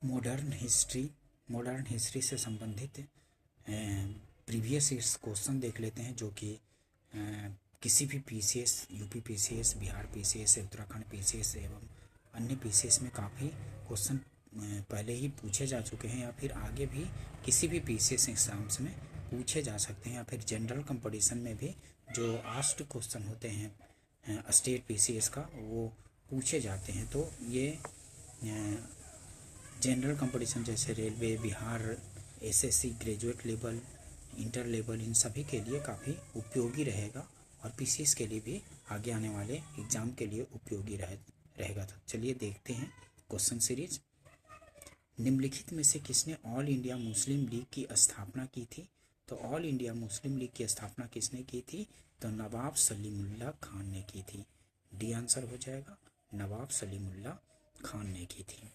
Modern history से संबंधित previous years question देख लेते हैं, जो कि किसी भी PCS, UP PCS, Bihar PCS, Uttarakhand PCS एवं अन्य पीसीएस में काफ़ी क्वेश्चन पहले ही पूछे जा चुके हैं, या फिर आगे भी किसी भी पीसीएस एग्जाम्स में पूछे जा सकते हैं, या फिर जनरल कंपटीशन में भी जो आस्ट क्वेश्चन होते हैं स्टेट पीसीएस का, वो पूछे जाते हैं। तो ये जनरल कंपटीशन जैसे railway, Bihar, SSC, graduate level, inter level, इन सभी के लिए काफ़ी उपयोगी रहेगा, और पीसीएस के लिए भी आगे आने वाले एग्ज़ाम के लिए उपयोगी रहेगा। तो चलिए देखते हैं क्वेश्चन सीरीज। निम्नलिखित में से किसने ऑल इंडिया मुस्लिम लीग की स्थापना की थी? तो ऑल इंडिया मुस्लिम लीग की स्थापना किसने की थी? तो नवाब सलीमुल्लाह खान ने की थी। डी आंसर हो जाएगा, नवाब सलीमुल्लाह खान ने की थी।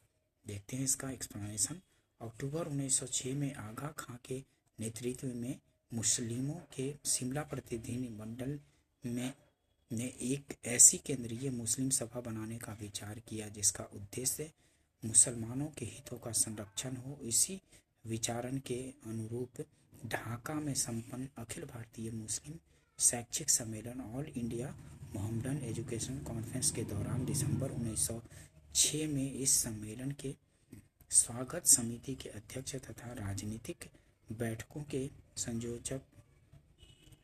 देखते हैं इसका एक्सप्लेनेशन। अक्टूबर 1906 में आगा खां के नेतृत्व में मुस्लिमों के शिमला प्रतिनिधिमंडल ने एक ऐसी केंद्रीय मुस्लिम सभा बनाने का विचार किया जिसका उद्देश्य मुसलमानों के हितों का संरक्षण हो। इसी विचारण के अनुरूप ढाका में संपन्न अखिल भारतीय मुस्लिम शैक्षिक सम्मेलन all India Mohammedan education conference के दौरान दिसंबर 1906 में इस सम्मेलन के स्वागत समिति के अध्यक्ष तथा राजनीतिक बैठकों के संयोजक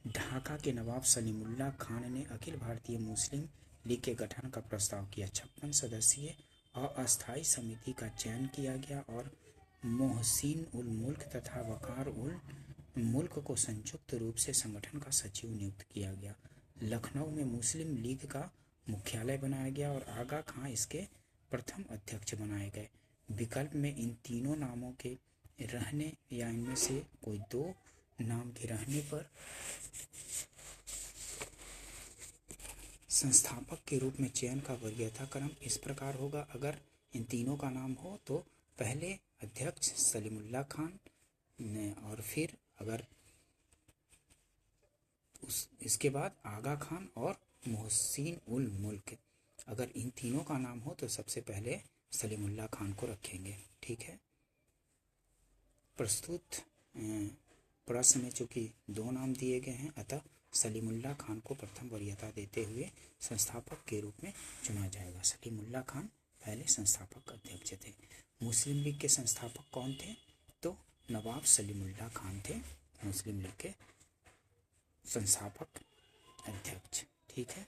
ढाका के नवाब सलीमुल्लाह खान ने अखिल भारतीय मुस्लिम लीग के गठन का प्रस्ताव किया। 56 सदस्यीय अस्थायी समिति का चयन किया गया और मोहसिन उल मुल्क तथा वकार उल मुल्क को संयुक्त रूप से संगठन का सचिव नियुक्त किया गया। लखनऊ में मुस्लिम लीग का मुख्यालय बनाया गया और आगा खां इसके प्रथम अध्यक्ष बनाए गए। विकल्प में इन तीनों नामों के रहने या इनमें से कोई दो नाम के रहने पर संस्थापक के रूप में चयन का वरीयता क्रम इस प्रकार होगा। अगर इन तीनों का नाम हो तो पहले अध्यक्ष सलीमुल्लाह खान ने, और फिर अगर इसके बाद आगा खान और मोहसिन उल मुल्क। अगर इन तीनों का नाम हो तो सबसे पहले सलीमुल्लाह खान को रखेंगे। ठीक है। प्रस्तुत प्रश्न में चूंकि दो नाम दिए गए हैं, अतः सलीमुल्लाह खान को प्रथम वरीयता देते हुए संस्थापक के रूप में चुना जाएगा। सलीमुल्लाह खान पहले संस्थापक अध्यक्ष थे। मुस्लिम लीग के संस्थापक कौन थे? तो नवाब सलीमुल्लाह खान थे मुस्लिम लीग के संस्थापक अध्यक्ष। ठीक है।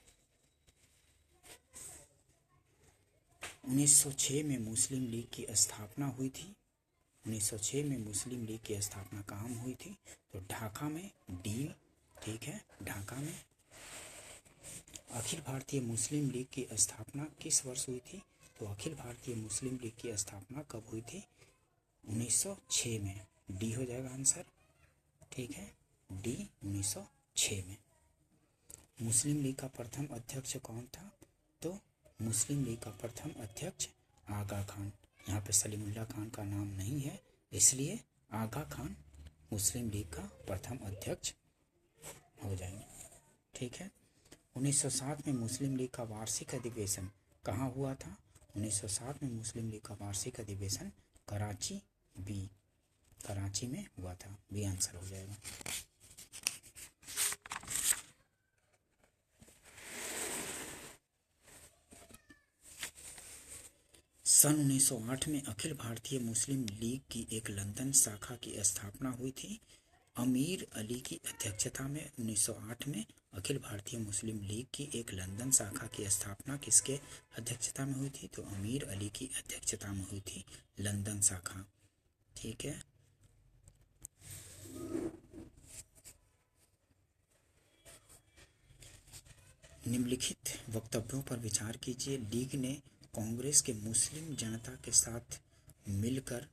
1906 में मुस्लिम लीग की स्थापना हुई थी। 1906 में मुस्लिम लीग की स्थापना कहाँ हुई थी? तो ढाका में, डी। ठीक है, ढाका में। अखिल भारतीय मुस्लिम लीग की स्थापना किस वर्ष हुई थी? तो अखिल भारतीय मुस्लिम लीग की स्थापना कब हुई थी? 1906 में। डी हो जाएगा आंसर। ठीक है, डी 1906 में। मुस्लिम लीग का प्रथम अध्यक्ष कौन था? तो मुस्लिम लीग का प्रथम अध्यक्ष आगा खान। यहाँ पे सलीमुल्लाह खान का नाम नहीं है, इसलिए आगा खान मुस्लिम लीग का प्रथम अध्यक्ष हो जाएंगे। ठीक है। 1907 में मुस्लिम लीग का वार्षिक अधिवेशन कहाँ हुआ था? 1907 में मुस्लिम लीग का वार्षिक अधिवेशन कराची, बी, कराची में हुआ था। बी आंसर हो जाएगा। सन 1908 में अखिल भारतीय मुस्लिम लीग की एक लंदन शाखा की स्थापना हुई थी। अमीर अली की अध्यक्षता में 1908 में अखिल भारतीय मुस्लिम लीग की एक लंदन शाखा की स्थापना किसके अध्यक्षता में हुई थी? तो अमीर अली की अध्यक्षता में हुई थी लंदन शाखा। ठीक है। निम्नलिखित वक्तव्यों पर विचार कीजिए। लीग ने कांग्रेस के मुस्लिम जनता के साथ मिलकर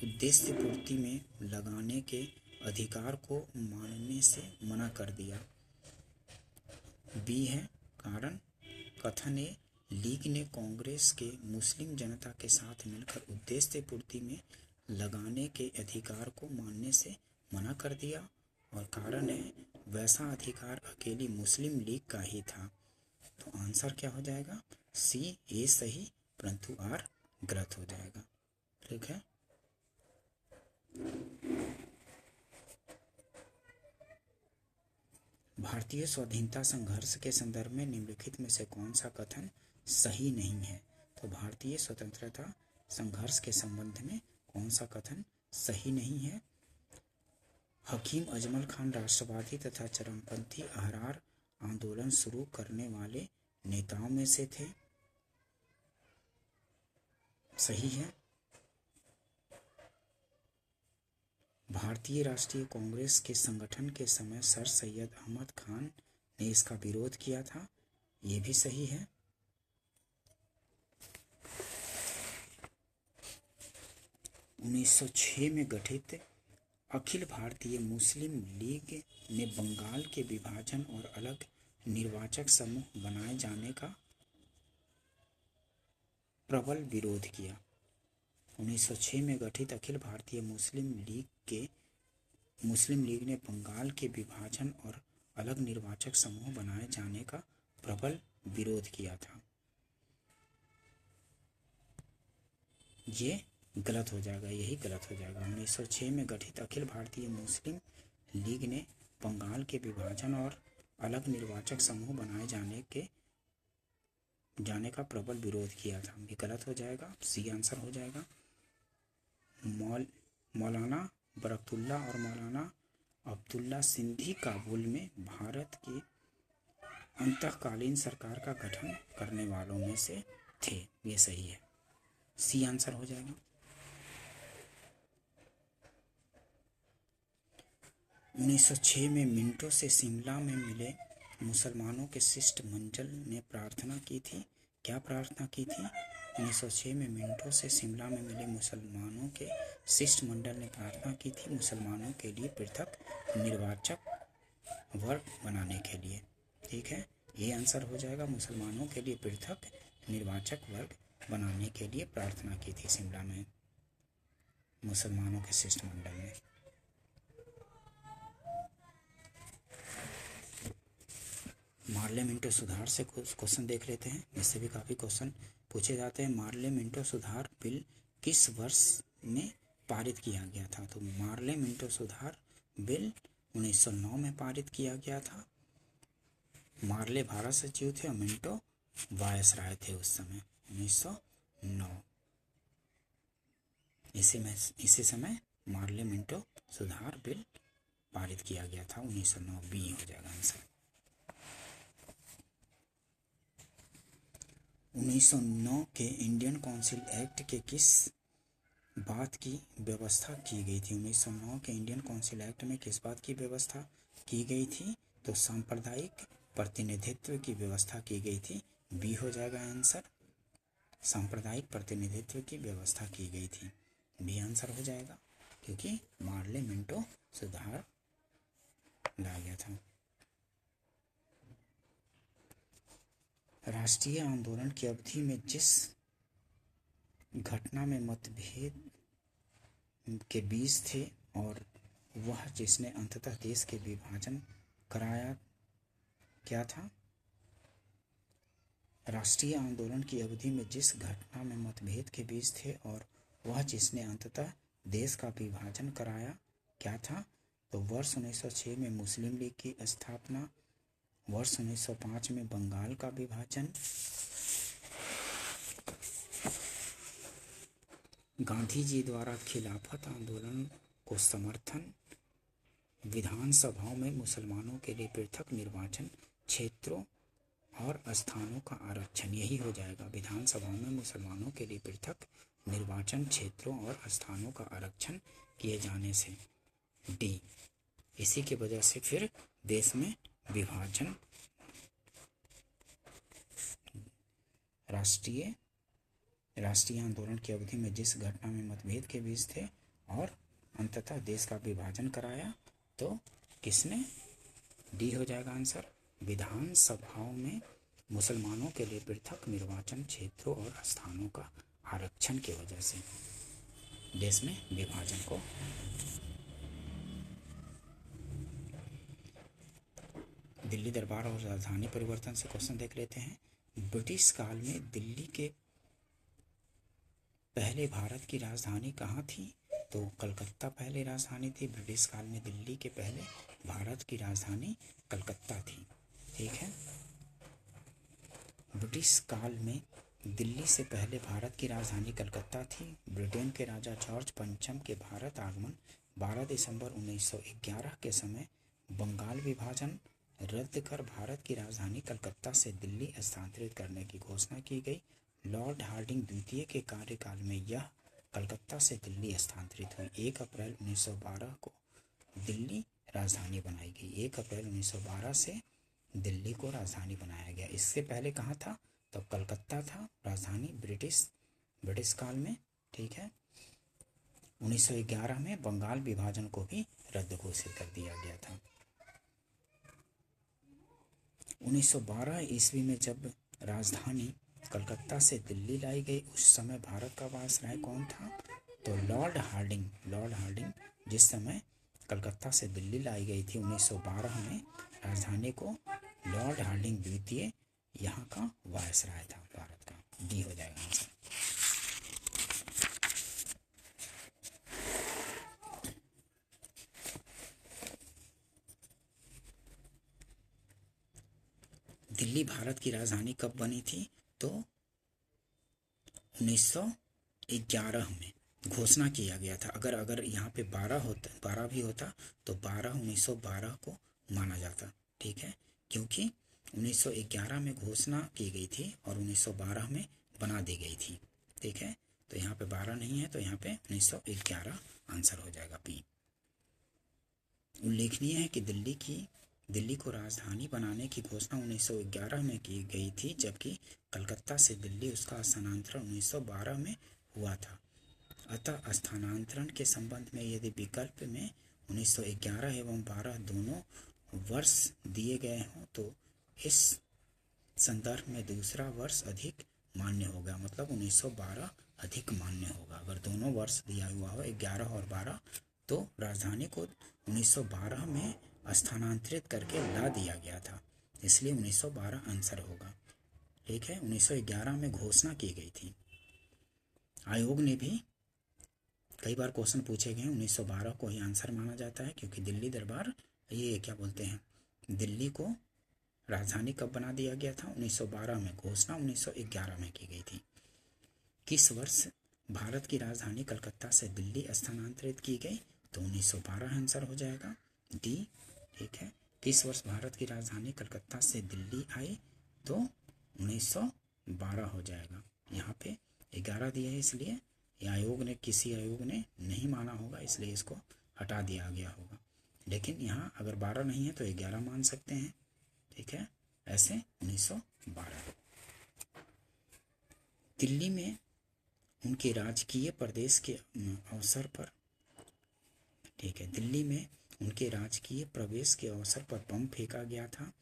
उद्देश्य पूर्ति में लगाने के अधिकार को मानने से मना कर दिया। बी है कारण। कथन ए, लीग ने कांग्रेस के मुस्लिम जनता के साथ मिलकर उद्देश्य पूर्ति में लगाने के अधिकार को मानने से मना कर दिया, और कारण है वैसा अधिकार अकेली मुस्लिम लीग का ही था। तो आंसर क्या हो जाएगा? सी, ए सही परंतु आर गलत हो जाएगा। ठीक है। भारतीय स्वाधीनता संघर्ष के संदर्भ में निम्नलिखित में से कौन सा कथन सही नहीं है? तो भारतीय स्वतंत्रता संघर्ष के संबंध में कौन सा कथन सही नहीं है? हकीम अजमल खान राष्ट्रवादी तथा चरमपंथी अहरार आंदोलन शुरू करने वाले नेताओं में से थे। सही है। भारतीय राष्ट्रीय कांग्रेस के संगठन के समय सर सैयद अहमद खान ने इसका विरोध किया था। ये भी सही है। उन्नीस सौ 6 में गठित अखिल भारतीय मुस्लिम लीग ने बंगाल के विभाजन और अलग निर्वाचक समूह बनाए जाने का प्रबल विरोध किया। 1906 में गठित अखिल भारतीय मुस्लिम लीग ने बंगाल के विभाजन और अलग निर्वाचक समूह बनाए जाने का प्रबल विरोध किया था। ये गलत हो जाएगा, यही गलत हो जाएगा। 1906 में गठित अखिल भारतीय मुस्लिम लीग ने बंगाल के विभाजन और अलग निर्वाचक समूह बनाए जाने का प्रबल विरोध किया था। ये गलत हो जाएगा, सी आंसर हो जाएगा। मौलाना बरकतुल्ला और मौलाना अब्दुल्ला सिंधी काबुल में भारत की अंतःकालीन सरकार का गठन करने वालों में से थे। ये सही है, सी आंसर हो जाएगा। 1906 में मिंटो से शिमला में मिले मुसलमानों के शिष्टमंडल ने प्रार्थना की थी। क्या प्रार्थना की थी? 1906 में मिंटो से शिमला में मिले मुसलमानों के शिष्टमंडल ने प्रार्थना की थी मुसलमानों के लिए पृथक निर्वाचक वर्ग बनाने के लिए। ठीक है, ये आंसर हो जाएगा। मुसलमानों के लिए पृथक निर्वाचक वर्ग बनाने के लिए प्रार्थना की थी शिमला में मुसलमानों के शिष्टमंडल ने। मार्ले मिंटो सुधार से कुछ क्वेश्चन देख लेते हैं, इससे भी काफ़ी क्वेश्चन पूछे जाते हैं। मार्ले मिंटो सुधार बिल किस वर्ष में पारित किया गया था? तो मार्ले मिंटो सुधार बिल 1909 में पारित किया गया था। मार्ले भारत सचिव थे और मिंटो वायसराय थे उस समय, 1909। इसी समय मार्ले मिंटो सुधार बिल पारित किया गया था, 1909। बी हो जाएगा आंसर। 1909 के इंडियन काउंसिल एक्ट के किस बात की व्यवस्था की गई थी? 1909 के इंडियन काउंसिल एक्ट में किस बात की व्यवस्था की गई थी? तो सांप्रदायिक प्रतिनिधित्व की व्यवस्था की गई थी। बी हो जाएगा आंसर। सांप्रदायिक प्रतिनिधित्व की व्यवस्था की गई थी, बी आंसर हो जाएगा, क्योंकि मार्ले मिंटो सुधार लाया गया था। राष्ट्रीय आंदोलन की अवधि में जिस घटना में मतभेद के बीच थे और वह जिसने अंततः देश के विभाजन कराया, क्या था? राष्ट्रीय आंदोलन की अवधि में जिस घटना में मतभेद के बीच थे और वह जिसने अंततः देश का विभाजन कराया, क्या था? तो वर्ष 1906 में मुस्लिम लीग की स्थापना, वर्ष 1905 में बंगाल का विभाजन, गांधी जी द्वारा खिलाफत आंदोलन को समर्थन, विधानसभाओं में मुसलमानों के लिए पृथक निर्वाचन क्षेत्रों और स्थानों का आरक्षण। यही हो जाएगा, विधानसभाओं में मुसलमानों के लिए पृथक निर्वाचन क्षेत्रों और स्थानों का आरक्षण किए जाने से। डी, इसी की वजह से फिर देश में विभाजन, राष्ट्रीय आंदोलन की अवधि में जिस घटना में मतभेद के बीच थे और अंततः देश का विभाजन कराया, तो किसने? डी हो जाएगा आंसर। विधानसभाओं में मुसलमानों के लिए पृथक निर्वाचन क्षेत्रों और स्थानों का आरक्षण की वजह से देश में विभाजन को। दिल्ली दरबार और राजधानी परिवर्तन से क्वेश्चन देख लेते हैं। ब्रिटिश काल में दिल्ली के पहले भारत की राजधानी कहाँ थी? तो कलकत्ता पहले राजधानी थी। ब्रिटिश काल में दिल्ली के पहले भारत की राजधानी कलकत्ता थी। ठीक है, ब्रिटिश काल में दिल्ली से पहले भारत की राजधानी कलकत्ता थी। ब्रिटेन के राजा जॉर्ज पंचम के भारत आगमन 12 दिसंबर 1911 के समय बंगाल विभाजन रद्द कर भारत की राजधानी कलकत्ता से दिल्ली स्थानांतरित करने की घोषणा की गई। लॉर्ड हार्डिंग द्वितीय के कार्यकाल में यह कलकत्ता से दिल्ली स्थानांतरित हुई। 1 अप्रैल 1912 को दिल्ली राजधानी बनाई गई। 1 अप्रैल 1912 से दिल्ली को राजधानी बनाया गया। इससे पहले कहाँ था? तो कलकत्ता था राजधानी ब्रिटिश काल में। ठीक है, 1911 में बंगाल विभाजन को भी रद्द घोषित कर दिया गया था। 1912 ईस्वी में जब राजधानी कलकत्ता से दिल्ली लाई गई, उस समय भारत का वायसराय कौन था? तो लॉर्ड हार्डिंग जिस समय कलकत्ता से दिल्ली लाई गई थी 1912 में, राजधानी को लॉर्ड हार्डिंग द्वितीय यहाँ का वायसराय था भारत का। डी हो जाएगा आंसर। दिल्ली भारत की राजधानी कब बनी थी? तो 1911 में घोषणा किया गया था। अगर यहाँ पे 12 भी होता तो 1912 को माना जाता। ठीक है, क्योंकि 1911 में घोषणा की गई थी और 1912 में बना दी गई थी। ठीक है, तो यहाँ पे 12 नहीं है, तो यहाँ पे 1911 आंसर हो जाएगा पी। उल्लेखनीय है कि दिल्ली को राजधानी बनाने की घोषणा 1911 में की गई थी, जबकि कलकत्ता से दिल्ली उसका स्थानांतरण 1912 में हुआ था। अतः स्थानांतरण के संबंध में यदि विकल्प में 1911 एवं 12 दोनों वर्ष दिए गए हों तो इस संदर्भ में दूसरा वर्ष अधिक मान्य होगा। मतलब 1912 अधिक मान्य होगा। अगर दोनों वर्ष दिया हुआ हो 11 और 12, तो राजधानी को 1912 में स्थानांतरित करके ला दिया गया था, इसलिए 1912 आंसर होगा। ठीक है, 1911 में घोषणा की गई थी। आयोग ने भी कई बार क्वेश्चन पूछे गए, 1912 को ही आंसर माना जाता है, क्योंकि दिल्ली दरबार ये क्या बोलते हैं, दिल्ली को राजधानी कब बना दिया गया था? 1912 में। घोषणा 1911 में की गई थी। किस वर्ष भारत की राजधानी कलकत्ता से दिल्ली स्थानांतरित की गई? तो 1912 आंसर हो जाएगा डी। ठीक है, किस वर्ष भारत की राजधानी कलकत्ता से दिल्ली आई? तो 1912 हो जाएगा। यहाँ पे 11 दिया है, इसलिए किसी आयोग ने नहीं माना होगा, इसलिए इसको हटा दिया गया होगा। लेकिन यहाँ अगर 12 नहीं है तो 11 मान सकते हैं। ठीक है, ऐसे 1912। दिल्ली में उनके राजकीय प्रवेश के अवसर पर, ठीक है, दिल्ली में उनके राजकीय प्रवेश के अवसर पर बम फेंका गया था।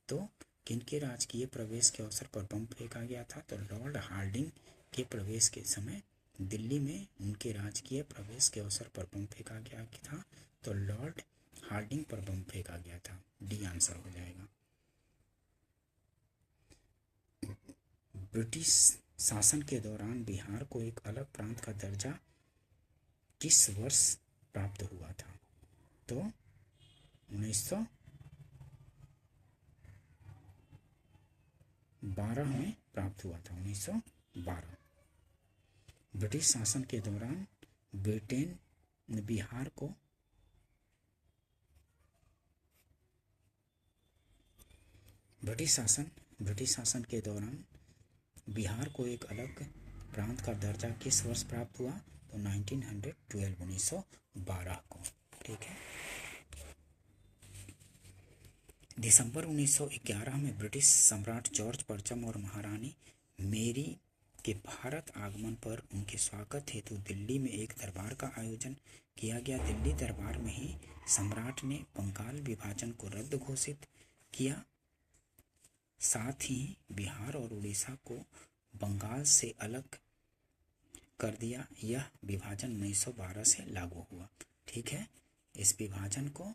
तो किनके राजकीय प्रवेश के अवसर पर बम फेंका गया था? तो लॉर्ड हार्डिंग के प्रवेश के समय दिल्ली में उनके राजकीय प्रवेश के अवसर पर बम फेंका गया था। तो लॉर्ड हार्डिंग पर बम फेंका गया था। डी आंसर हो जाएगा। ब्रिटिश शासन के दौरान बिहार को एक अलग प्रांत का दर्जा किस वर्ष प्राप्त हुआ था? तो 1912 में प्राप्त हुआ था। 1912। ब्रिटिश शासन के दौरान ब्रिटेन ने बिहार को ब्रिटिश शासन के दौरान बिहार को एक अलग प्रांत का दर्जा किस वर्ष प्राप्त हुआ? तो 1912, 1912 को। ठीक है, दिसंबर 1911 में ब्रिटिश सम्राट जॉर्ज पंचम और महारानी मेरी के भारत आगमन पर उनके स्वागत हेतु दिल्ली में एक दरबार का आयोजन किया गया। दिल्ली दरबार में ही सम्राट ने बंगाल विभाजन को रद्द घोषित किया, साथ ही बिहार और उड़ीसा को बंगाल से अलग कर दिया। यह विभाजन 1912 से लागू हुआ। ठीक है, इस विभाजन को,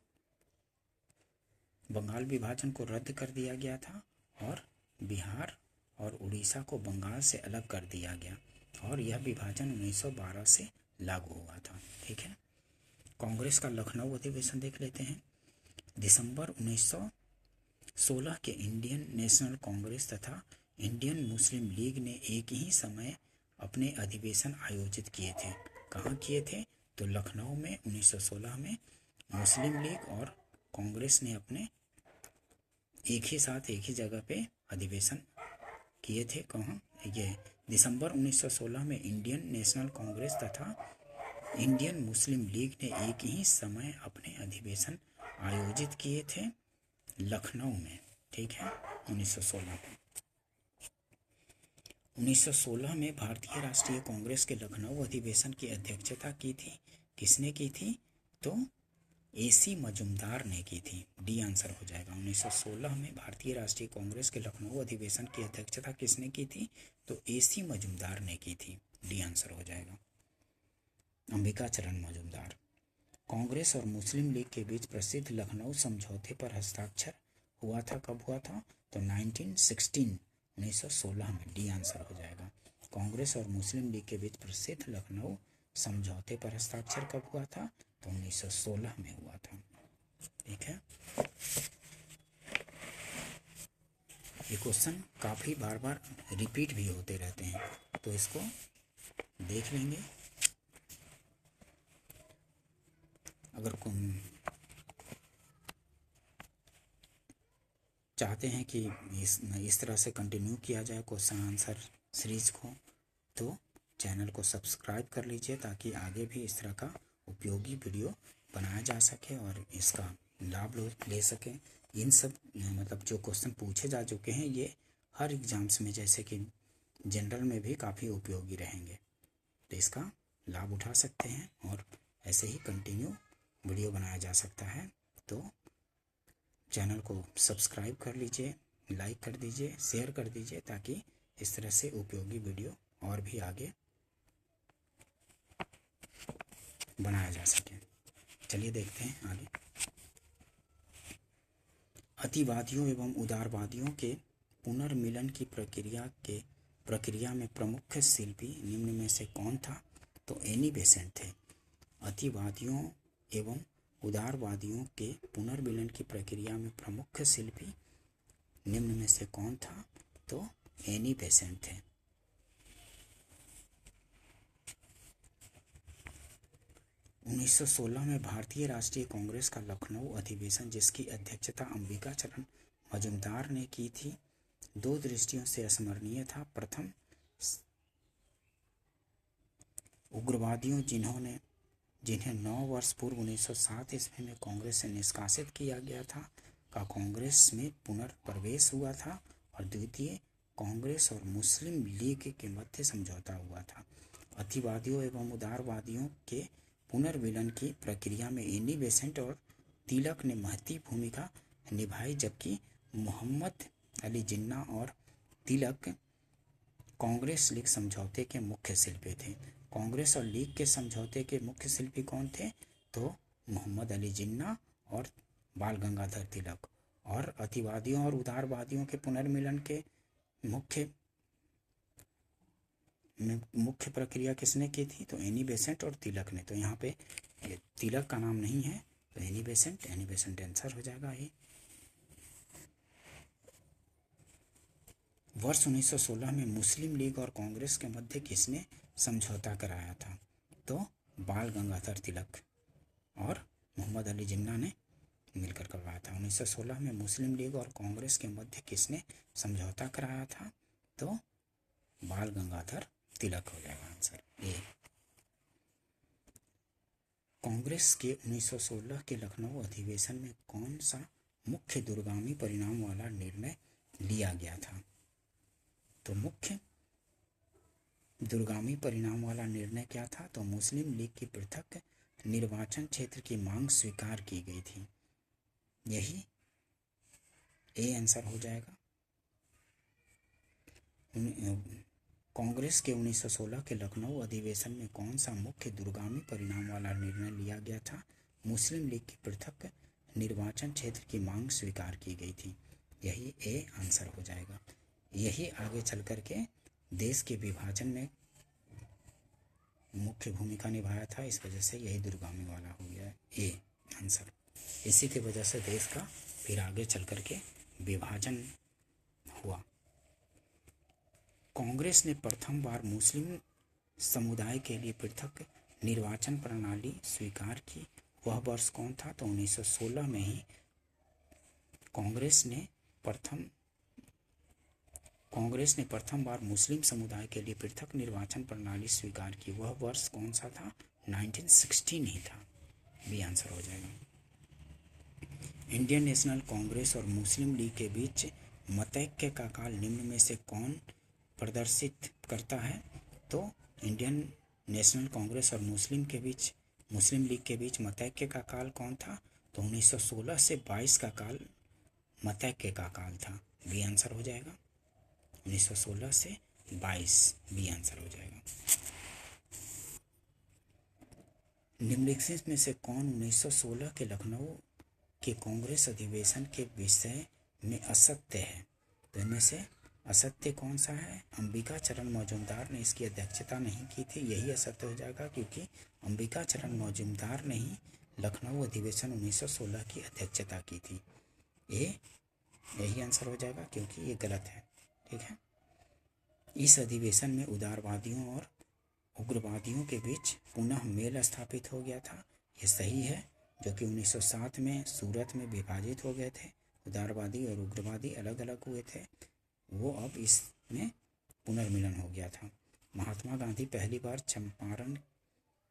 बंगाल विभाजन को रद्द कर दिया गया था और बिहार और उड़ीसा को बंगाल से अलग कर दिया गया। और यह विभाजन 1912 से लागू हुआ था। ठीक है। कांग्रेस का लखनऊ अधिवेशन देख लेते हैं। दिसंबर 1916 के इंडियन नेशनल कांग्रेस तथा इंडियन मुस्लिम लीग ने एक ही समय अपने अधिवेशन आयोजित किए थे। कहाँ किए थे? तो लखनऊ में 1916 में मुस्लिम लीग और कांग्रेस ने अपने एक ही साथ एक ही जगह पे अधिवेशन किए थे। कहाँ? ये दिसंबर 1916 में इंडियन नेशनल कांग्रेस तथा इंडियन मुस्लिम लीग ने एक ही समय अपने अधिवेशन आयोजित किए थे लखनऊ में। ठीक है। 1916 में 1916 में भारतीय राष्ट्रीय कांग्रेस के लखनऊ अधिवेशन की अध्यक्षता की थी। किसने की थी? तो AC मजुमदार ने की थी। डी आंसर हो जाएगा। 1916 में भारतीय राष्ट्रीय कांग्रेस के लखनऊ अधिवेशन की अध्यक्षता किसने की थी? तो AC मजुमदार ने की थी। डी आंसर हो जाएगा। अंबिका चरण मजुमदार। कांग्रेस और मुस्लिम लीग के बीच प्रसिद्ध लखनऊ समझौते पर हस्ताक्षर हुआ था। कब हुआ था? तो 1916 में। डी आंसर हो जाएगा। कांग्रेस और मुस्लिम लीग के बीच प्रसिद्ध लखनऊ समझौते पर हस्ताक्षर कब हुआ था? तो 1916 में हुआ था। ठीक है। ये क्वेश्चन काफ़ी बार बार रिपीट भी होते रहते हैं, तो इसको देख लेंगे। अगर चाहते हैं कि इस तरह से कंटिन्यू किया जाए क्वेश्चन आंसर सीरीज को, तो चैनल को सब्सक्राइब कर लीजिए ताकि आगे भी इस तरह का उपयोगी वीडियो बनाया जा सके और इसका लाभ ले सकें। इन सब मतलब जो क्वेश्चन पूछे जा चुके हैं ये हर एग्जाम्स में जैसे कि जनरल में भी काफ़ी उपयोगी रहेंगे, तो इसका लाभ उठा सकते हैं और ऐसे ही कंटिन्यू वीडियो बनाया जा सकता है। तो चैनल को सब्सक्राइब कर लीजिए, लाइक कर दीजिए, शेयर कर दीजिए ताकि इस तरह से उपयोगी वीडियो और भी आगे बनाया जा सके। चलिए देखते हैं आगे। अतिवादियों एवं उदारवादियों के पुनर्मिलन की प्रक्रिया में प्रमुख शिल्पी निम्न में से कौन था? तो एनी बेसेंट थे। अतिवादियों एवं उदारवादियों के पुनर्मिलन की प्रक्रिया में प्रमुख शिल्पी निम्न में से कौन था? तो एनी बेसेंट थे। उन्नीस 1916 में भारतीय राष्ट्रीय कांग्रेस का लखनऊ अधिवेशन, जिसकी अध्यक्षता अंबिका चरण मजुमदार ने की थी, दो दृष्टियों से स्मरणीय था। प्रथम, उग्रवादियों जिन्हें 9 वर्ष पूर्व 1907 ईस्वी में कांग्रेस से निष्कासित किया गया था का कांग्रेस में पुनर्प्रवेश हुआ था। और द्वितीय, कांग्रेस और मुस्लिम लीग के मध्य समझौता हुआ था। अतिवादियों एवं उदारवादियों के पुनर्मिलन की प्रक्रिया में एनी बेसेंट और तिलक ने महती भूमिका निभाई, जबकि मोहम्मद अली जिन्ना और तिलक कांग्रेस लीग समझौते के मुख्य शिल्पी थे। कांग्रेस और लीग के समझौते के मुख्य शिल्पी कौन थे? तो मोहम्मद अली जिन्ना और बाल गंगाधर तिलक। और अतिवादियों और उदारवादियों के पुनर्मिलन के मुख्य प्रक्रिया किसने की थी? तो एनी बेसेंट और तिलक ने। तो यहाँ पे तिलक का नाम नहीं है, तो एनी बेसेंट आंसर हो जाएगा। ये वर्ष 1916 में मुस्लिम लीग और कांग्रेस के मध्य किसने समझौता कराया था? तो बाल गंगाधर तिलक और मोहम्मद अली जिन्ना ने मिलकर करवाया था। 1916 में मुस्लिम लीग और कांग्रेस के मध्य किसने समझौता कराया था? तो बाल गंगाधर तिलक हो जाएगा आंसर ए। कांग्रेस के 1916 के लखनऊ अधिवेशन में कौन सा मुख्य दूरगामी परिणाम वाला निर्णय लिया गया था? तो मुख्य दूरगामी परिणाम वाला निर्णय क्या था? तो मुस्लिम लीग की पृथक निर्वाचन क्षेत्र की मांग स्वीकार की गई थी। यही ए आंसर हो जाएगा। कांग्रेस के 1916 के लखनऊ अधिवेशन में कौन सा मुख्य दूरगामी परिणाम वाला निर्णय लिया गया था? मुस्लिम लीग की पृथक निर्वाचन क्षेत्र की मांग स्वीकार की गई थी। यही ए आंसर हो जाएगा। यही आगे चल कर के देश के विभाजन में मुख्य भूमिका निभाया था, इस वजह से यही दूरगामी वाला हो गया ए आंसर। इसी की वजह से देश का फिर आगे चल कर के विभाजन हुआ। कांग्रेस ने प्रथम बार मुस्लिम समुदाय के लिए पृथक निर्वाचन प्रणाली स्वीकार की, वह वर्ष कौन था? तो 1916 में ही कांग्रेस ने प्रथम बार मुस्लिम समुदाय के लिए पृथक निर्वाचन प्रणाली स्वीकार की, वह वर्ष कौन सा था? 1916 ही था, बी आंसर हो जाएगा। इंडियन नेशनल कांग्रेस और मुस्लिम लीग के बीच मतैक्य का काल निम्न में से कौन प्रदर्शित करता है? तो इंडियन नेशनल कांग्रेस और मुस्लिम लीग के बीच मतैक्य का काल कौन था? तो 1916 से 22 का काल मतैक्य का काल था, बी आंसर हो जाएगा। 1916 से 22, बी आंसर हो जाएगा। निम्नलिखित में से कौन 1916 के लखनऊ के कांग्रेस अधिवेशन के विषय में असत्य है? तो इनमें से असत्य कौन सा है? अंबिका चरण मजूमदार ने इसकी अध्यक्षता नहीं की थी, यही असत्य हो जाएगा, क्योंकि अंबिका चरण मजूमदार ने ही लखनऊ अधिवेशन 1916 की अध्यक्षता की थी। यही आंसर हो जाएगा, क्योंकि ये गलत है। ठीक है, इस अधिवेशन में उदारवादियों और उग्रवादियों के बीच पुनः मेल स्थापित हो गया था, ये सही है, जो कि 1907 में सूरत में विभाजित हो गए थे। उदारवादी और उग्रवादी अलग अलग हुए थे, वो अब इसमें पुनर्मिलन हो गया था। महात्मा गांधी पहली बार चंपारण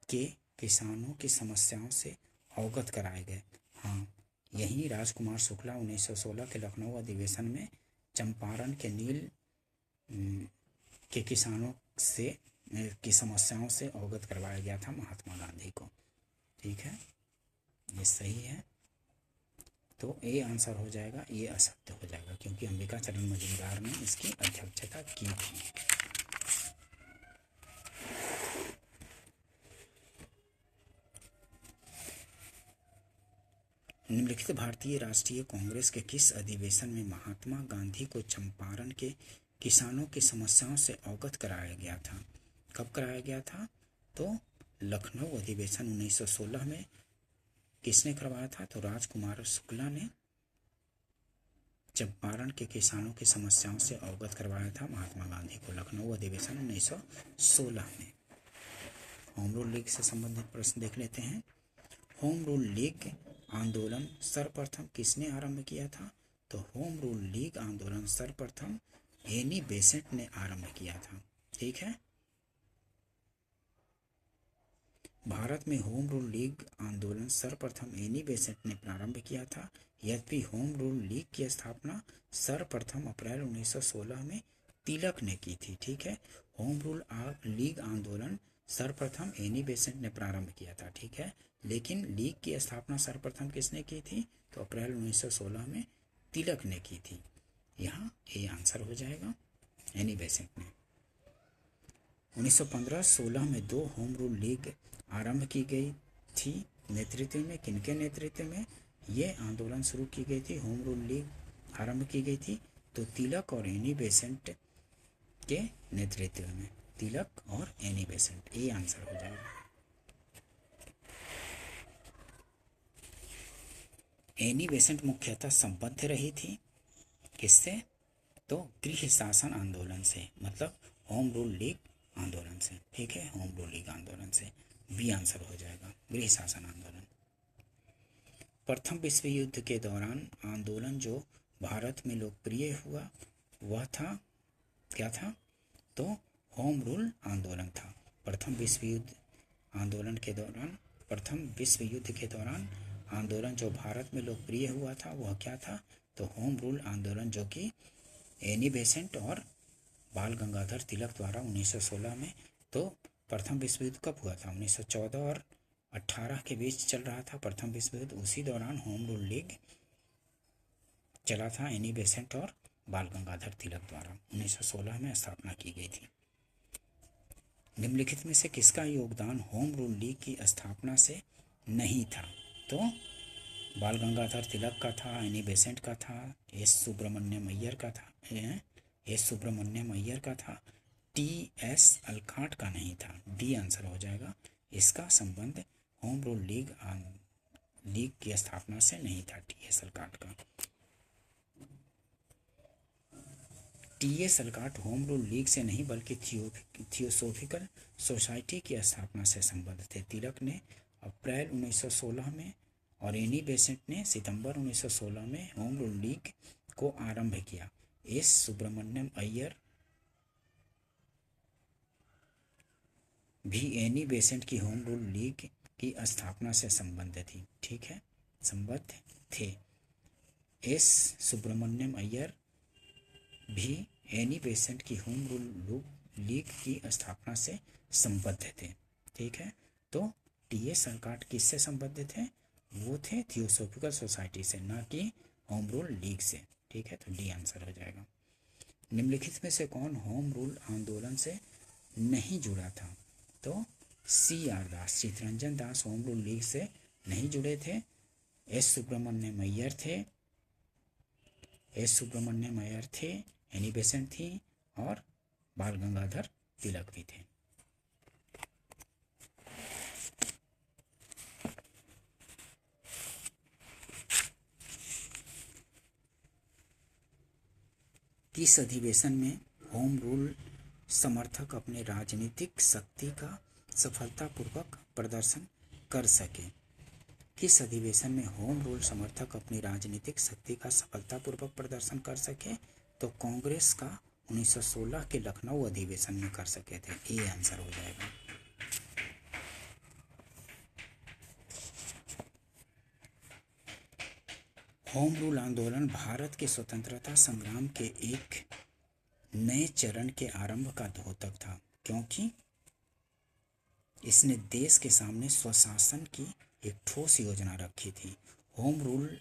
के किसानों की समस्याओं से अवगत कराए गए। हाँ, यही राजकुमार शुक्ला 1916 के लखनऊ अधिवेशन में चंपारण के नील के किसानों से की समस्याओं से अवगत करवाया गया था महात्मा गांधी को। ठीक है, ये सही है, तो ए आंसर हो जाएगा, ये असत्य हो जाएगा, क्योंकि अंबिका चरण मजूमदार ने इसकी अध्यक्षता की थी। निम्नलिखित भारतीय राष्ट्रीय कांग्रेस के किस अधिवेशन में महात्मा गांधी को चंपारण के किसानों की समस्याओं से अवगत कराया गया था? कब कराया गया था? तो लखनऊ अधिवेशन 1916 में किसने करवाया था? तो राजकुमार शुक्ला ने चंपारण के किसानों की समस्याओं से अवगत करवाया था महात्मा गांधी को, लखनऊ अधिवेशन 1916 में। होम रूल लीग से संबंधित प्रश्न देख लेते हैं। होम रूल लीग आंदोलन सर्वप्रथम किसने आरंभ किया था? तो होम रूल लीग आंदोलन सर्वप्रथम एनी बेसेंट ने आरंभ किया था। ठीक है, भारत में होम रूल लीग आंदोलन सर्वप्रथम एनी बेसेंट ने प्रारंभ किया था, यद्यपि होम रूल लीग की स्थापना सर्वप्रथम अप्रैल 1916 में तिलक ने की थी। ठीक है, होम रूल लीग आंदोलन सर्वप्रथम एनी बेसेंट ने प्रारंभ किया था। ठीक है, लेकिन लीग की स्थापना सर्वप्रथम किसने की थी? तो अप्रैल 1916 में तिलक ने की थी। यहाँ ए आंसर हो जाएगा, एनी बेसेंट ने। 1915-16 में 2 होम रूल लीग आरंभ की गई थी, नेतृत्व में किनके नेतृत्व में ये आंदोलन शुरू की गई थी? होम रूल लीग आरंभ की गई थी तो तिलक और एनी बेसेंट के नेतृत्व में, तिलक और एनी बेसेंट, ये आंसर हो जाएगा। एनी बेसेंट मुख्यतः संबद्ध रही थी किससे? तो गृह शासन आंदोलन से, मतलब होम रूल लीग आंदोलन से। ठीक है, होम रूल लीग आंदोलन से, बी आंसर हो जाएगा, गृह शासन आंदोलन। प्रथम विश्व युद्ध के दौरान आंदोलन जो भारत में लोकप्रिय हुआ वह था, क्या था? तो होम रूल आंदोलन था। प्रथम विश्व युद्ध के दौरान आंदोलन जो भारत में लोकप्रिय हुआ था वह क्या था? तो होम रूल आंदोलन, जो कि एनी बेसेंट और बाल गंगाधर तिलक द्वारा 1916 में। तो प्रथम विश्व युद्ध कब हुआ था? 1914 और 18 के बीच चल रहा था प्रथम विश्व युद्ध, उसी दौरान होम रूल लीग चला था, एनी बेसेंट और बाल गंगाधर तिलक द्वारा 1916 में स्थापना की गई थी। निम्नलिखित में से किसका योगदान होम रूल लीग की स्थापना से नहीं था? तो बाल गंगाधर तिलक का था, एनी बेसेंट का था, एस सुब्रमण्यम अय्यर का था, टी.एस. अलकाट का नहीं था। डी आंसर हो जाएगा। इसका संबंध होम रूल लीग की स्थापना से नहीं था टी.एस. अलकाट का। T.S.. Olcott home rule league से नहीं बल्कि थियोसॉफिकल सोसाइटी की स्थापना से संबद्ध थे। तिलक ने अप्रैल 1916 में और एनी बेसेंट ने सितंबर 1916 में होम रूल लीग को आरंभ किया। एस. सुब्रमण्यम अय्यर भी एनी बेसेंट की होम रूल लीग की स्थापना से संबद्ध थी। ठीक है, संबद्ध थे। एस. सुब्रमण्यम अय्यर भी एनी बेसेंट की होम रूल लीग की स्थापना से संबद्ध थे। ठीक है, तो टी.एस. अलकाट किससे संबद्ध थे? वो थे थियोसॉफिकल सोसाइटी से, ना कि होम रूल लीग से। ठीक है, तो डी आंसर हो जाएगा। निम्नलिखित में से कौन होम रूल आंदोलन से नहीं जुड़ा था? तो C.R. दास, Chittaranjan Das home rule league से नहीं जुड़े थे। एस. सुब्रमण्यम अय्यर थे, एनी बेसेंट थी और बाल गंगाधर तिलक भी थे। किस अधिवेशन में होम रूल समर्थक अपने राजनीतिक शक्ति का सफलतापूर्वक प्रदर्शन कर सके? किस अधिवेशन में होम रूल समर्थक अपनी राजनीतिक शक्ति का सफलतापूर्वक प्रदर्शन कर सके? तो कांग्रेस का 1916 के लखनऊ अधिवेशन में कर सके थे। ये आंसर हो जाएगा। होम रूल आंदोलन भारत के स्वतंत्रता संग्राम के एक नए चरण के आरंभ का द्योतक था, क्योंकि इसने देश के सामने स्वशासन की एक ठोस योजना रखी थी। होम रूल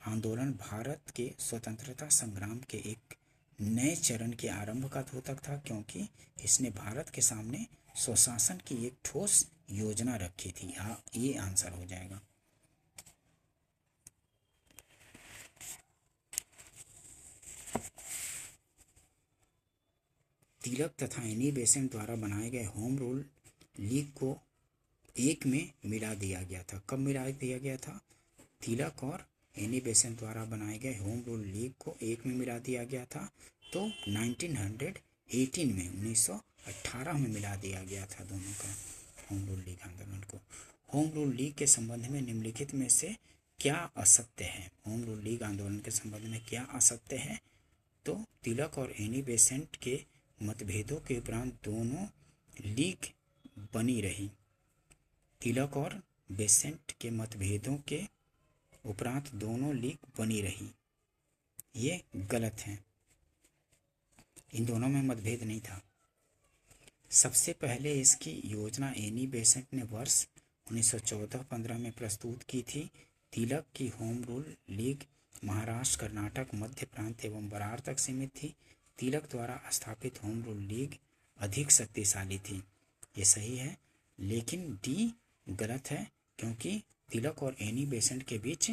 आंदोलन भारत के स्वतंत्रता संग्राम के एक नए चरण के आरंभ का द्योतक था, क्योंकि इसने भारत के सामने स्वशासन की एक ठोस योजना रखी थी। ये आंसर हो जाएगा। तिलक तथा एनी बेसेंट द्वारा बनाए गए होम रूल लीग को एक में मिला दिया गया था। कब मिला दिया गया था? तिलक और एनी बेसेंट द्वारा बनाए गए होम रूल लीग को एक में मिला दिया गया था। तो 1918 में 1918 में मिला दिया गया था दोनों का होम रूल लीग आंदोलन को। होम रूल लीग के संबंध में निम्नलिखित में से क्या असत्य है? होम रूल लीग आंदोलन के संबंध में क्या असत्य है? तो तिलक और एनी बेसेंट के मतभेदों के उपरांत दोनों लीग बनी रही। तिलक और बेसेंट के मतभेदों के उपरांत दोनों लीग बनी रही, ये गलत है। इन दोनों में मतभेद नहीं था। सबसे पहले इसकी योजना एनी बेसेंट ने वर्ष 1914-15 में प्रस्तुत की थी। तिलक की home rule league Maharashtra, Karnataka, Madhya Prant एवं बरार तक सीमित थी। तिलक द्वारा स्थापित होम रूल लीग अधिक शक्तिशाली थी। ये सही है, लेकिन डी गलत है, क्योंकि तिलक और एनी बेसेंट के बीच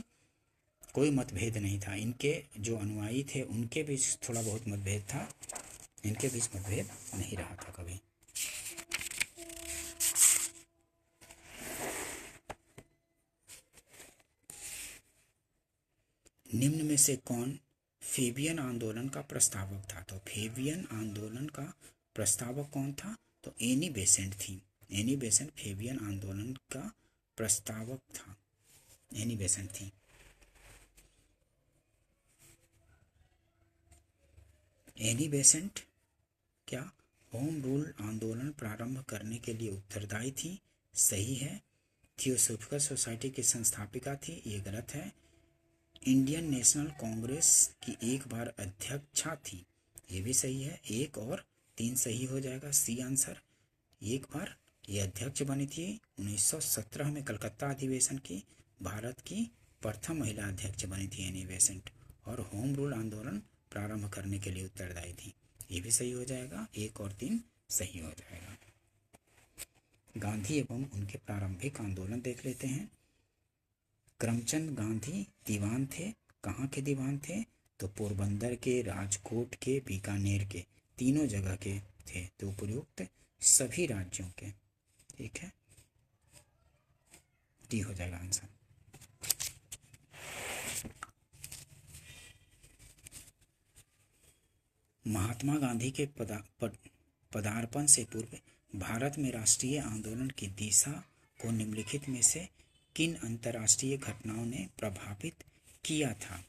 कोई मतभेद नहीं था। इनके जो अनुयायी थे उनके बीच थोड़ा बहुत मतभेद था, इनके बीच मतभेद नहीं रहा था कभी। निम्न में से कौन फेबियन आंदोलन का प्रस्तावक था? तो फेबियन आंदोलन का प्रस्तावक कौन था? तो एनी बेसेंट थी। एनी बेसेंट फेबियन आंदोलन का प्रस्तावक था। एनी बेसेंट थी। एनी बेसेंट क्या होम रूल आंदोलन प्रारंभ करने के लिए उत्तरदायी थी? सही है। थियोसॉफिकल सोसाइटी की संस्थापिका थी? ये गलत है। इंडियन नेशनल कांग्रेस की एक बार अध्यक्षा थी? ये भी सही है। 1 और 3 सही हो जाएगा। C answer. एक बार ये अध्यक्ष बनी थी 1917 में कलकत्ता अधिवेशन की। भारत की प्रथम महिला अध्यक्ष बनी थी एनी बेसेंट, और होम रूल आंदोलन प्रारंभ करने के लिए उत्तरदायी थी। ये भी सही हो जाएगा। 1 और 3 सही हो जाएगा। गांधी एवं उनके प्रारंभिक आंदोलन देख लेते हैं। करमचंद गांधी दीवान थे। कहाँ के दीवान थे? तो पोरबंदर के, राजकोट के, बीकानेर के, तीनों जगह के थे, तो उपयुक्त सभी राज्यों के। ठीक है, डी हो जाएगा आंसर। महात्मा गांधी के पदार्पण से पूर्व भारत में राष्ट्रीय आंदोलन की दिशा को निम्नलिखित में से किन अंतर्राष्ट्रीय घटनाओं ने प्रभावित किया था?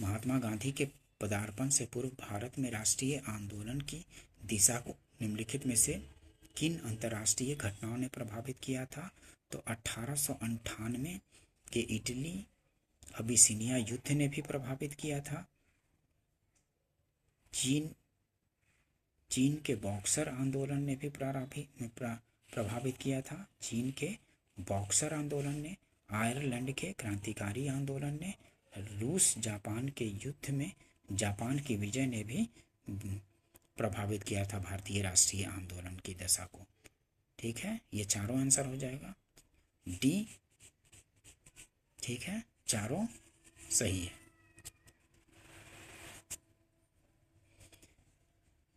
महात्मा गांधी के पदार्पण से पूर्व भारत में राष्ट्रीय आंदोलन की दिशा को निम्नलिखित में से किन अंतर्राष्ट्रीय घटनाओं ने प्रभावित किया था? तो 1898 के इटली अबिसिनिया युद्ध ने भी प्रभावित किया था। चीन के बॉक्सर आंदोलन ने भी प्रभावित किया था। चीन के बॉक्सर आंदोलन ने, आयरलैंड के क्रांतिकारी आंदोलन ने, रूस जापान के युद्ध में जापान की विजय ने भी प्रभावित किया था भारतीय राष्ट्रीय आंदोलन की दशा को। ठीक है, ये चारों आंसर हो जाएगा डी। ठीक है, चारों सही है।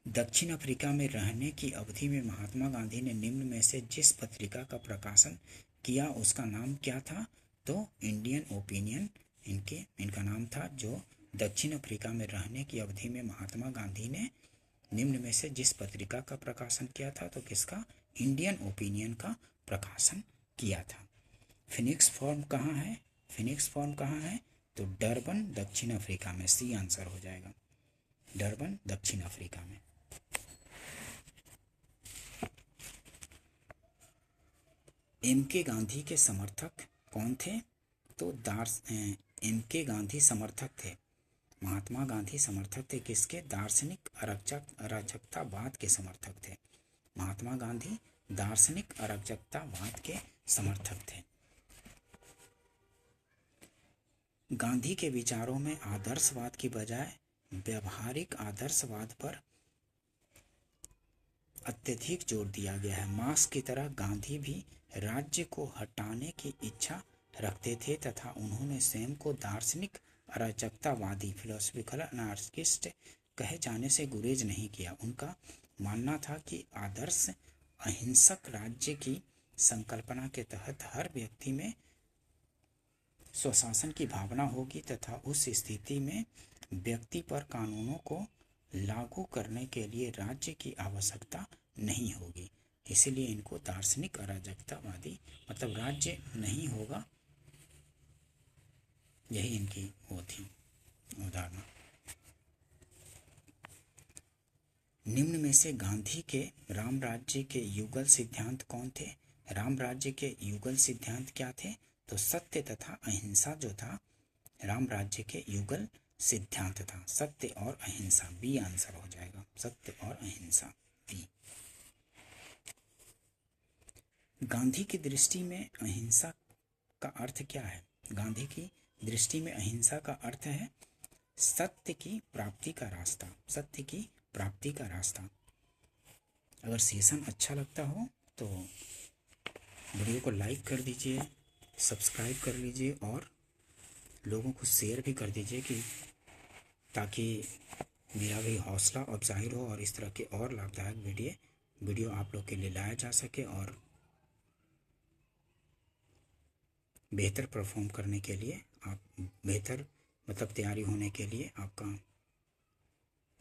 दक्षिण अफ्रीका में रहने की अवधि में महात्मा गांधी ने निम्न में से जिस पत्रिका का प्रकाशन किया उसका नाम क्या था? तो इंडियन ओपिनियन इनका नाम था। जो दक्षिण अफ्रीका में रहने की अवधि में महात्मा गांधी ने निम्न में से जिस पत्रिका का प्रकाशन किया था, तो किसका? इंडियन ओपिनियन का प्रकाशन किया था। फिनिक्स फॉर्म कहाँ है? फिनिक्स फॉर्म कहाँ है? तो डरबन, दक्षिण अफ्रीका में। सी आंसर हो जाएगा, डरबन, दक्षिण अफ्रीका में। एम के गांधी के समर्थक कौन थे? तो एम के गांधी समर्थक थे, महात्मा गांधी समर्थक थे किसके? दार्शनिक अराजकतावाद के समर्थक थे। महात्मा गांधी दार्शनिक अराजकतावाद के समर्थक थे। गांधी के विचारों में आदर्शवाद की बजाय व्यवहारिक आदर्शवाद पर अत्यधिक जोर दिया गया है। मार्क्स की तरह गांधी भी राज्य को हटाने की इच्छा रखते थे तथा उन्होंने स्वयं को दार्शनिक अराजकतावादी, फिलोसफिकल अनार्किस्ट कहे जाने से गुरेज नहीं किया। उनका मानना था कि आदर्श अहिंसक राज्य की संकल्पना के तहत हर व्यक्ति में स्वशासन की भावना होगी तथा उस स्थिति में व्यक्ति पर कानूनों को लागू करने के लिए राज्य की आवश्यकता नहीं होगी। इसीलिए इनको दार्शनिक अराजकतावादी, मतलब राज्य नहीं होगा, यही इनकी वो थी उदाहरण। निम्न में से गांधी के राम राज्य के युगल सिद्धांत कौन थे? राम राज्य के युगल सिद्धांत क्या थे? तो सत्य तथा अहिंसा जो था राम राज्य के युगल सिद्धांत था, सत्य और अहिंसा। बी आंसर हो जाएगा, सत्य और अहिंसा, बी। गांधी की दृष्टि में अहिंसा का अर्थ क्या है? गांधी की दृष्टि में अहिंसा का अर्थ है सत्य की प्राप्ति का रास्ता, सत्य की प्राप्ति का रास्ता। अगर सेशन अच्छा लगता हो तो वीडियो को लाइक कर दीजिए, सब्सक्राइब कर लीजिए और लोगों को शेयर भी कर दीजिए कि ताकि मेरा भी हौसला अफजाहिर हो और इस तरह के और लाभदायक वीडियो आप लोग के लिए लाया जा सके और बेहतर परफॉर्म करने के लिए, आप बेहतर मतलब तैयारी होने के लिए आपका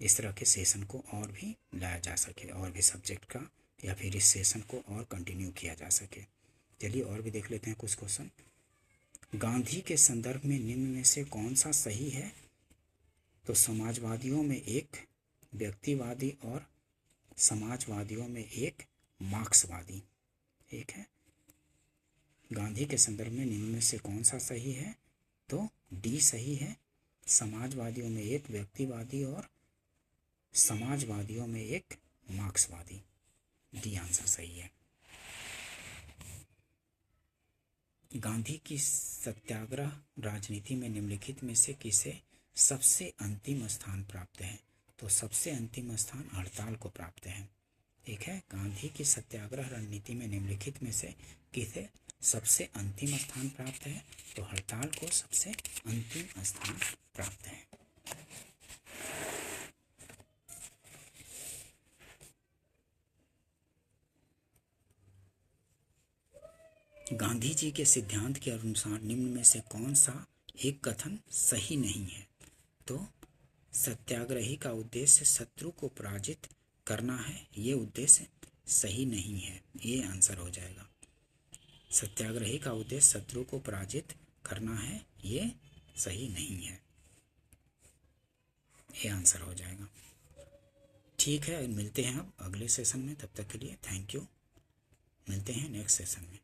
इस तरह के सेशन को और भी लाया जा सके, और भी सब्जेक्ट का, या फिर इस सेशन को और कंटिन्यू किया जा सके। चलिए और भी देख लेते हैं कुछ क्वेश्चन। गांधी के संदर्भ में निम्न में से कौन सा सही है? तो समाजवादियों में एक व्यक्तिवादी और समाजवादियों में एक मार्क्सवादी। ठीक है, गांधी के संदर्भ में निम्न में से कौन सा सही है? तो डी सही है, समाजवादियों में एक व्यक्तिवादी और समाजवादियों में एक मार्क्सवादी। डी आंसर सही है। गांधी की सत्याग्रह राजनीति में निम्नलिखित में से किसे सबसे अंतिम स्थान प्राप्त है? तो सबसे अंतिम स्थान हड़ताल को प्राप्त है। ठीक है, गांधी की सत्याग्रह रणनीति में निम्नलिखित में से किसे सबसे अंतिम स्थान प्राप्त है? तो हड़ताल को सबसे अंतिम स्थान प्राप्त है। गांधी जी के सिद्धांत के अनुसार निम्न में से कौन सा एक कथन सही नहीं है? तो सत्याग्रही का उद्देश्य शत्रु को पराजित करना है, ये उद्देश्य सही नहीं है, ये आंसर हो जाएगा। सत्याग्रही का उद्देश्य शत्रु को पराजित करना है, ये सही नहीं है, ये आंसर हो जाएगा। ठीक है, मिलते हैं अब अगले सेशन में। तब तक के लिए थैंक यू। मिलते हैं नेक्स्ट सेशन में।